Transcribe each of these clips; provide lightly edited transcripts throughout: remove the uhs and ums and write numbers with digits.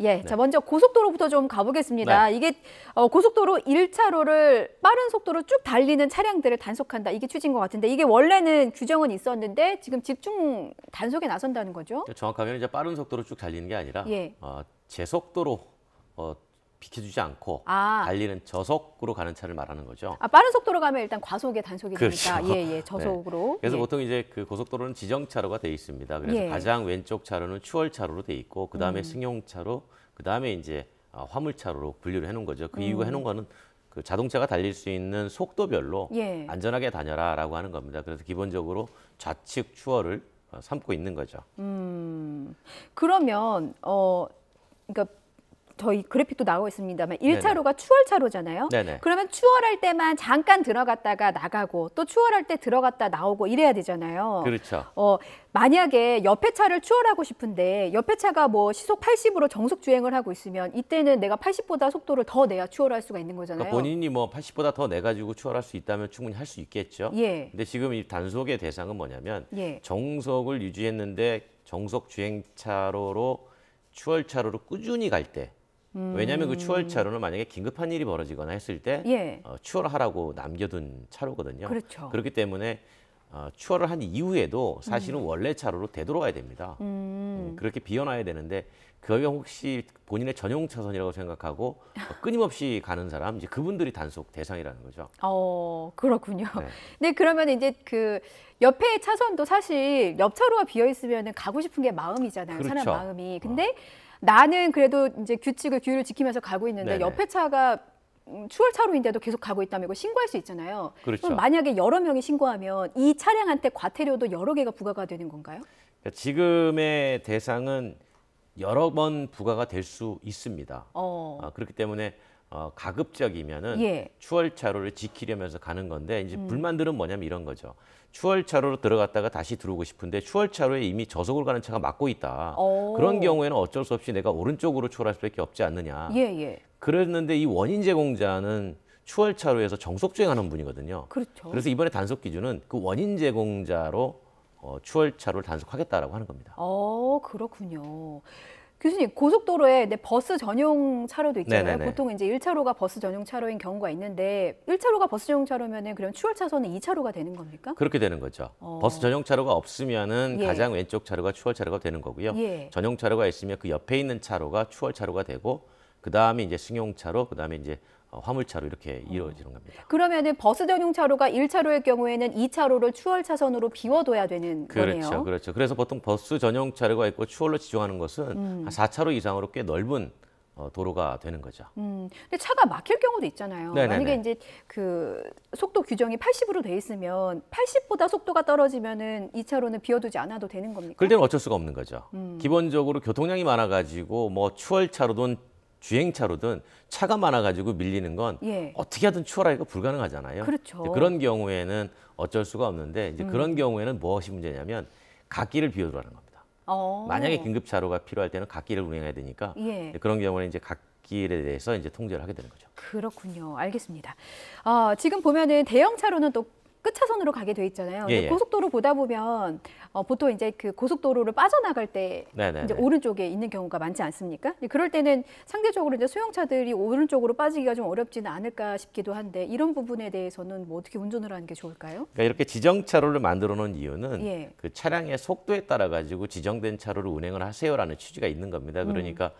예, 자 먼저 고속도로부터 좀 가보겠습니다. 네. 이게 고속도로 1차로를 빠른 속도로 쭉 달리는 차량들을 단속한다. 이게 취지인 것 같은데 이게 원래는 규정은 있었는데 지금 집중 단속에 나선다는 거죠? 정확하게는 이제 빠른 속도로 쭉 달리는 게 아니라 예. 제속도로 비켜주지 않고 아. 달리는 저속으로 가는 차를 말하는 거죠. 아, 빠른 속도로 가면 일단 과속에 단속이 그렇죠. 되니까 예, 저속으로. 네. 그래서 예. 보통 이제 그 고속도로는 지정차로가 돼 있습니다. 그래서 예. 가장 왼쪽 차로는 추월차로로 돼 있고 그 다음에 승용차로, 그 다음에 이제 화물차로로 분류를 해놓은 거죠. 그 이유가 해놓은 거는 그 자동차가 달릴 수 있는 속도별로 예. 안전하게 다녀라라고 하는 겁니다. 그래서 기본적으로 좌측 추월을 삼고 있는 거죠. 그러면 그러니까 저희 그래픽도 나오고 있습니다만 1차로가 추월차로잖아요. 네네. 그러면 추월할 때만 잠깐 들어갔다가 나가고 또 추월할 때 들어갔다 나오고 이래야 되잖아요. 그렇죠. 만약에 옆에 차를 추월하고 싶은데 옆에 차가 뭐 시속 80으로 정속 주행을 하고 있으면 이때는 내가 80보다 속도를 더 내야 추월할 수가 있는 거잖아요. 그러니까 본인이 뭐 80보다 더 내가지고 추월할 수 있다면 충분히 할 수 있겠죠. 예. 근데 지금 이 단속의 대상은 뭐냐면 예. 정속을 유지했는데 정속 주행차로로 추월차로로 꾸준히 갈 때, 왜냐하면 그 추월차로는 만약에 긴급한 일이 벌어지거나 했을 때 예. 추월하라고 남겨둔 차로거든요. 그렇죠. 그렇기 때문에 추월을 한 이후에도 사실은 원래 차로로 되돌아와야 됩니다. 그렇게 비워놔야 되는데 그게 혹시 본인의 전용 차선이라고 생각하고 끊임없이 가는 사람, 이제 그분들이 단속 대상이라는 거죠. 그렇군요. 네. 근데 그러면 이제 그 옆에 차선도 사실 옆 차로가 비어 있으면 가고 싶은 게 마음이잖아요. 그렇죠. 사람 마음이. 근데 나는 그래도 이제 규율을 지키면서 가고 있는데 네네. 옆에 차가 추월차로인데도 계속 가고 있다면 이거 신고할 수 있잖아요. 그렇죠. 그럼 만약에 여러 명이 신고하면 이 차량한테 과태료도 여러 개가 부과가 되는 건가요? 그러니까 지금의 대상은 여러 번 부과가 될 수 있습니다. 그렇기 때문에 가급적이면은 예. 추월차로를 지키려면서 가는 건데, 이제 불만들은 뭐냐면 이런 거죠. 추월차로로 들어갔다가 다시 들어오고 싶은데 추월차로에 이미 저속으로 가는 차가 막고 있다. 그런 경우에는 어쩔 수 없이 내가 오른쪽으로 추월할 수밖에 없지 않느냐. 예. 그랬는데 이 원인 제공자는 추월차로에서 정속 주행하는 분이거든요. 그렇죠. 그래서 이번에 단속 기준은 그 원인 제공자로 추월차로를 단속하겠다라고 하는 겁니다. 그렇군요. 교수님, 고속도로에 버스 전용 차로도 있잖아요. 네네네. 보통 이제 1차로가 버스 전용 차로인 경우가 있는데 1차로가 버스 전용 차로면은 그럼 추월 차선은 2차로가 되는 겁니까? 그렇게 되는 거죠. 버스 전용 차로가 없으면은 예. 가장 왼쪽 차로가 추월 차로가 되는 거고요. 예. 전용 차로가 있으면 그 옆에 있는 차로가 추월 차로가 되고, 그 다음에 이제 승용 차로, 그 다음에 이제 화물 차로, 이렇게 이루어지는 겁니다. 그러면은 버스 전용 차로가 1차로의 경우에는 2차로를 추월 차선으로 비워둬야 되는 거네요. 그렇죠. 그래서 보통 버스 전용 차로가 있고 추월로 지정하는 것은 한 4차로 이상으로 꽤 넓은 도로가 되는 거죠. 근데 차가 막힐 경우도 있잖아요. 네네네. 만약에 이제 그 속도 규정이 80으로 돼 있으면 80보다 속도가 떨어지면은 2차로는 비워두지 않아도 되는 겁니까? 그럴 때는 어쩔 수가 없는 거죠. 기본적으로 교통량이 많아가지고 뭐 추월차로든 주행차로든 차가 많아가지고 밀리는 건 예. 어떻게 하든 추월하기가 불가능하잖아요. 그렇죠. 이제 그런 경우에는 어쩔 수가 없는데, 이제 그런 경우에는 무엇이 문제냐면 갓길을 비워두라는 겁니다. 만약에 긴급 차로가 필요할 때는 갓길을 운행해야 되니까 예. 그런 경우는 이제 갓길에 대해서 이제 통제를 하게 되는 거죠. 그렇군요. 알겠습니다. 지금 보면은 대형 차로는 또 끝차선으로 가게 돼 있잖아요. 근데 예. 고속도로 보다 보면 보통 이제 그 고속도로를 빠져나갈 때 네네네. 이제 오른쪽에 있는 경우가 많지 않습니까? 그럴 때는 상대적으로 이제 소형차들이 오른쪽으로 빠지기가 좀 어렵지는 않을까 싶기도 한데 이런 부분에 대해서는 뭐 어떻게 운전을 하는 게 좋을까요? 그러니까 이렇게 지정 차로를 만들어 놓은 이유는 예. 그 차량의 속도에 따라 가지고 지정된 차로를 운행을 하세요라는 취지가 있는 겁니다. 그러니까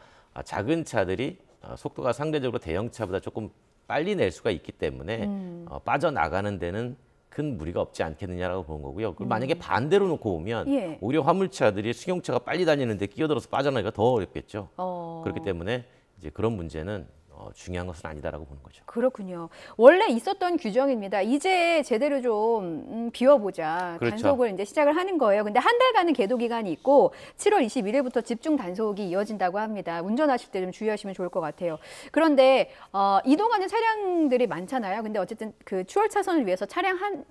작은 차들이 속도가 상대적으로 대형 차보다 조금 빨리 낼 수가 있기 때문에 빠져나가는 데는 큰 무리가 없지 않겠느냐라고 보는 거고요. 그리고 만약에 반대로 놓고 보면 예. 오히려 화물차들이 승용차가 빨리 다니는데 끼어들어서 빠져나가기가 더 어렵겠죠. 그렇기 때문에 이제 그런 문제는 중요한 것은 아니다라고 보는 거죠. 그렇군요. 원래 있었던 규정입니다. 이제 제대로 좀 비워보자. 그렇죠. 단속을 이제 시작을 하는 거예요. 근데 한 달간은 계도 기간이 있고 7월 21일부터 집중 단속이 이어진다고 합니다. 운전하실 때 좀 주의하시면 좋을 것 같아요. 그런데 이동하는 차량들이 많잖아요. 근데 어쨌든 그 추월 차선을 위해서 차량 한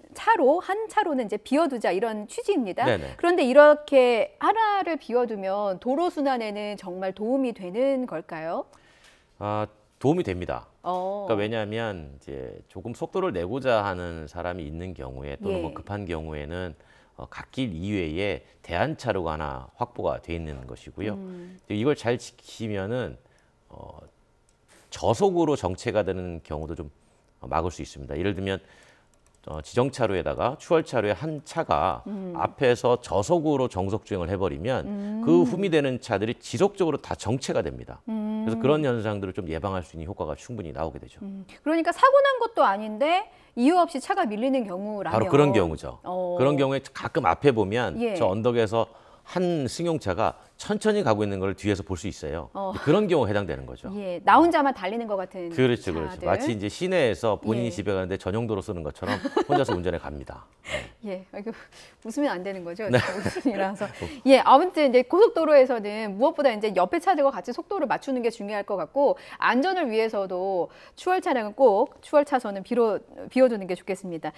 차로는 이제 비워두자 이런 취지입니다. 네네. 그런데 이렇게 하나를 비워두면 도로 순환에는 정말 도움이 되는 걸까요? 도움이 됩니다. 어. 그러니까 왜냐하면 이제 조금 속도를 내고자 하는 사람이 있는 경우에 또는 예. 뭐 급한 경우에는 갓길 이외에 대안차로가 하나 확보가 돼 있는 것이고요. 이걸 잘 지키면은 저속으로 정체가 되는 경우도 좀 막을 수 있습니다. 예를 들면 지정차로에다가 추월차로에 한 차가 앞에서 저속으로 정속 주행을 해버리면 그 후미되는 차들이 지속적으로 다 정체가 됩니다. 그래서 그런 현상들을 좀 예방할 수 있는 효과가 충분히 나오게 되죠. 그러니까 사고 난 것도 아닌데 이유 없이 차가 밀리는 경우라면 바로 그런 경우죠. 그런 경우에 가끔 앞에 보면 예. 저 언덕에서 한 승용차가 천천히 가고 있는 걸 뒤에서 볼 수 있어요. 그런 경우에 해당되는 거죠. 예, 나 혼자만 달리는 것 같은 그렇죠, 그렇죠. 차들. 마치 이제 시내에서 본인이 예. 집에 가는데 전용도로 쓰는 것처럼 혼자서 운전해 갑니다. 예, 이거 웃으면 안 되는 거죠. 웃음이라서. 예, 아무튼 이제 고속도로에서는 무엇보다 이제 옆에 차들과 같이 속도를 맞추는 게 중요할 것 같고 안전을 위해서도 추월 차량은 꼭 추월 차선은 비워두는 게 좋겠습니다.